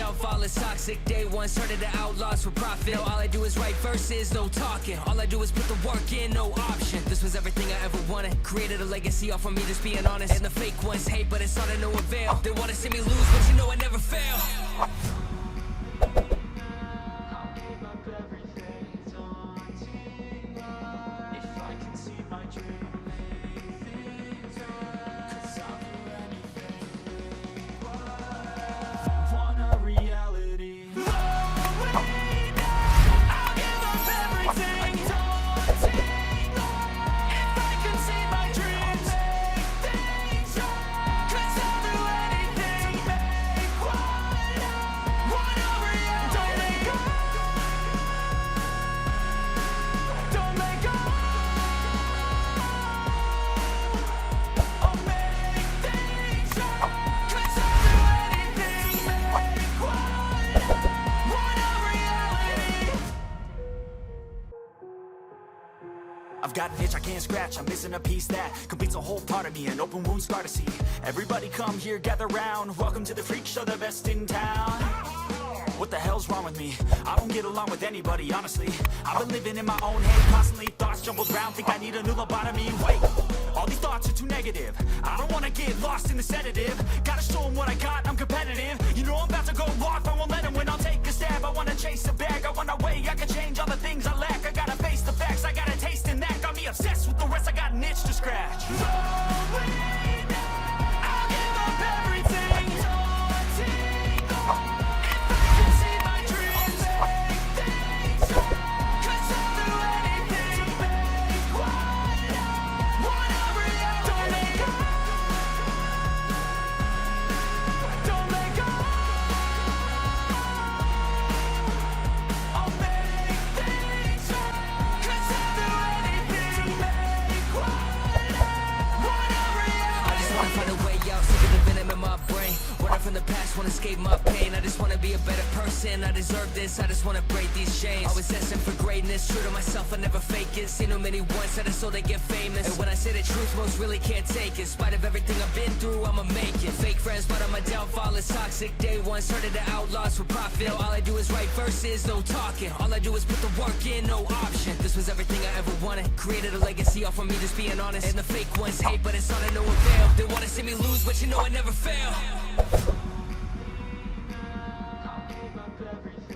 downfall is toxic. Day one, started the outlaws for profit. Now all I do is write verses, no talking. All I do is put the work in, no option. This was everything I ever wanted. Created a legacy off of me, just being honest. And the fake ones hate, but it's all to no avail. They wanna see me lose, but you know I never fail. I've got an itch I can't scratch, I'm missing a piece that completes a whole part of me, an open wound scar to see. Everybody come here, gather round, welcome to the freak show, the best in town. What the hell's wrong with me? I don't get along with anybody, honestly. I've been living in my own head, constantly thoughts jumbled round, think I need a new lobotomy. Wait, all these thoughts are too negative. I don't wanna get lost in the sedative. Gotta show them what I got, I'm competitive. You know I'm about to go off, I won't let them win, I'll take a stab. I wanna chase a bag, I want a way I can change all the things I lack. I gotta face the facts, I got a taste in that. Got me obsessed with the rest, I got an itch to scratch. I'll give up everything. From the past, wanna escape my pain. I just wanna be a better person. I deserve this, I just wanna break these chains. Always destined for greatness, true to myself, I never fake it. Seen too many once, that is so they get famous. And when I say the truth, most really can't take it. In spite of everything I've been through, I'ma make it. Fake friends, but on my downfall is toxic. Day one, started the outlaws for profit. Now all I do is write verses, no talking. All I do is put the work in, no option. This was everything I ever wanted. Created a legacy off of me, just being honest. And the fake ones hate, but it's all to no avail. They wanna see me lose, but you know I never fail. I'll give up everything.